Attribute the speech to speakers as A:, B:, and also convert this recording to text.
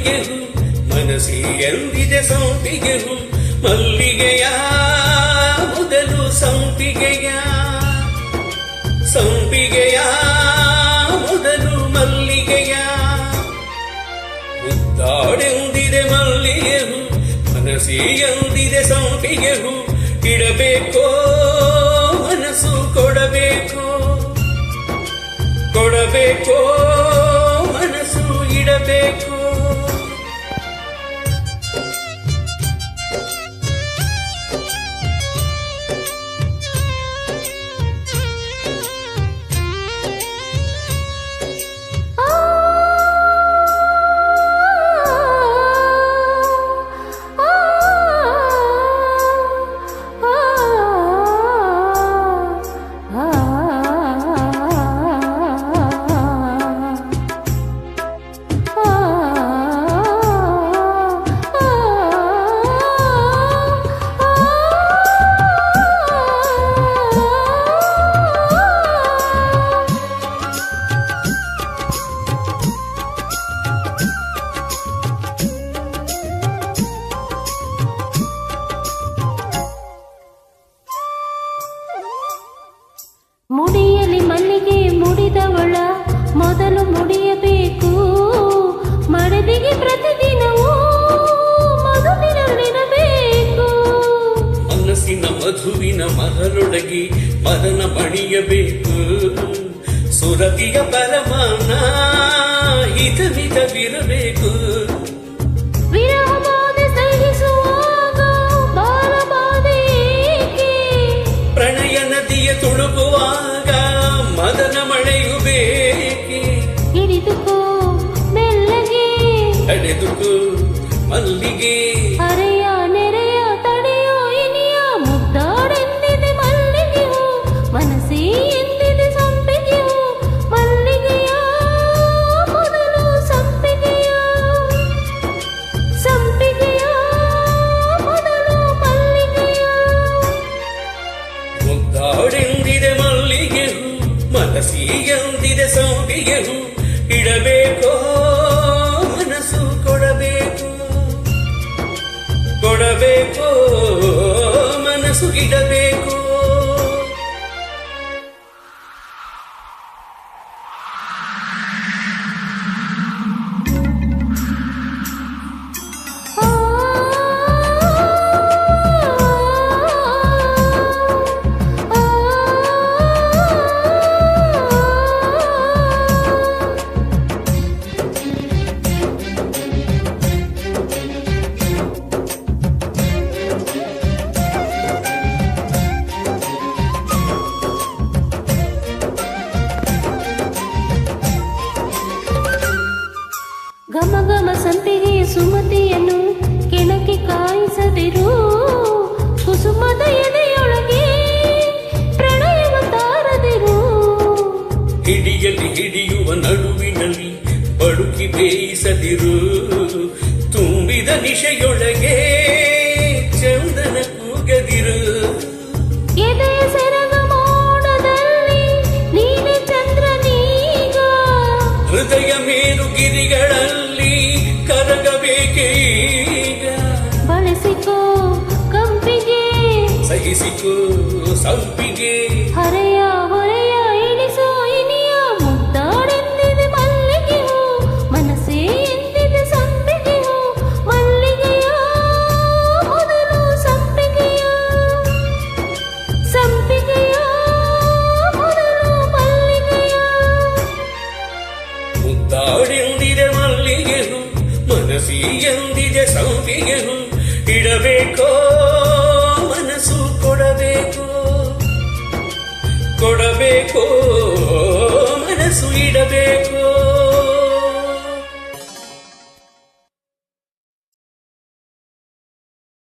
A: ಮಲ್ಲಿಗೆ ಹೂ ಮನಸಿ ಎಂದಿದೆ ಸಂಪಿಗೆ ಹೂ ಮಲ್ಲಿಗೆಯ ಮೊದಲು ಸಂಪಿಗೆಯ ಸಂಪಿಗೆಯ ಮೊದಲು ಮಲ್ಲಿಗೆಯ ಮುದ್ದಾಡೆಂದಿದೆ ಮಲ್ಲಿಗೆ ಹೂ ಮನಸಿ ಎಂದಿದೆ ಸಂಪಿಗೆ ಹೂ ಇಡಬೇಕೋ ಮನಸ್ಸು ಕೊಡಬೇಕೋ ಕೊಡಬೇಕೋ ಮನಸ್ಸು ಇಡಬೇಕೋ
B: ಮುಡಿಯಲಿ ಮಲ್ಲಿಗೆ ಮುಡಿದವಳ ಮೊದಲು ಮುಡಿಯಬೇಕು ಮಡದಿಗೆ ಪ್ರತಿದಿನವೂ ಮಧುವಿನಲ್ಲಿರಬೇಕು
A: ಮನಸ್ಸಿನ ಮಧುವಿನ ಮಹಲೊಳಗಿ ಮದನ ಮಣಿಯಬೇಕು ಸುರತಿಯ ಪರಮಾನ ಹಿತವಿರಬೇಕು
B: ವಿರಹಬಾಧೆ ಸಹಿಸುವಾಗ ಬಾಲಬಾಧೆ ಏಕೆ
A: ಪ್ರಣಯ ನದಿಯ ತುಳುಕುವಾಗ ಮದನ ಮಳೆಯು ಬೇಕೆ
B: ಹಿಡಿದುಕೋ ಮೆಲ್ಲಗೆ
A: ತಡೆದುಕೋ ಮಲ್ಲಿಗೆ
B: ಅರೆಯ ನೆರೆಯ ತಡೆಯೋ ಇನಿಯ ಮುದ್ದಾಡೆಂದಿದೆ ಮಲ್ಲಿಗೆಯು ಮನಸ್ಸೇ ಎಂದಿದೆ ಸಂಪಿಗೆಯು ಮಲ್ಲಿಗೆಯ ಮೊದಲು ಸಂಪಿಗೆಯ ಸಂಪಿಗೆಯ ಮೊದಲು ಮಲ್ಲಿಗೆಯ
A: ಮುದ್ದಾಡೆಂದಿದೆ ಮಲ್ಲಿಗೆ ಹೂ ಮನಸ್ಸಿ ಎಂದಿದೆ ಸಂಪಿಗೆ ಹೂ ಇಡಬೇಕೋ ಮನಸ್ಸು ಕೊಡಬೇಕು ಕೊಡಬೇಕೋ ಮನಸ್ಸು ಇಡಬೇಕು
B: ಘಮ ಘಮ ಸಂಪಿಗೆಯ ಸುಮತಿಯನ್ನು ಕೆಣಕಿ ಕಾಯಿಸದಿರು ಕುಸುಮದ ಎದೆಯೊಳಗೆ ಪ್ರಣಯವ ತಾರದಿರು
A: ಹಿಡಿಯಲಿ ಹಿಡಿಯುವ ನಡುವಿನಲ್ಲಿ ಬಡುಕಿ ಬೇಯಿಸದಿರು ತುಂಬಿದ ನಿಶೆಯೊಳಗೆ ಚಂದನ ಕೂಗದಿರು
B: ಎದೆಯ ಸೆರಗ ಮೋಡದಲ್ಲಿ ನೀನೆ ಚಂದ್ರನೀಗ
A: ಹೃದಯ ಮೇರುಗಿರಿಗಳಲ್ಲಿ ಕರಗಬೇಕೆ ಈಗ
B: ಬಳಸಿಕೋ ಕಂಪಿಗೆ
A: ಸಹಿಸಿಕೋ ಸಂಪಿಗೆ
B: ಹರೆಯ ಹೊರೆಯ ಇಳಿಸೋ ಇನಿಯ ಮುದ್ದಾಡೆಂದಿದೆ ಮಲ್ಲಿಗೆಯು ಮನಸ್ಸೇ ಎಂದಿದೆ ಸಂಪಿಗೆಯು ಮಲ್ಲಿಗೆಯ ಮೊದಲು ಸಂಪಿಗೆಯ ಸಂಪಿಗೆಯ ಮೊದಲು ಮಲ್ಲಿಗೆಯ
A: ಮುದ್ದಾಡೆಂದಿದೆ ಮಲ್ಲಿಗೆ ಹೂ ಮನಸ್ಸಿ ಎಂದಿದೆ ಸಂಪಿಗೆ ಹೂ ಇಡಬೇಕೋ ಮನಸ್ಸು ಕೊಡಬೇಕು ಕೊಡಬೇಕೋ ಮನಸ್ಸು ಇಡಬೇಕು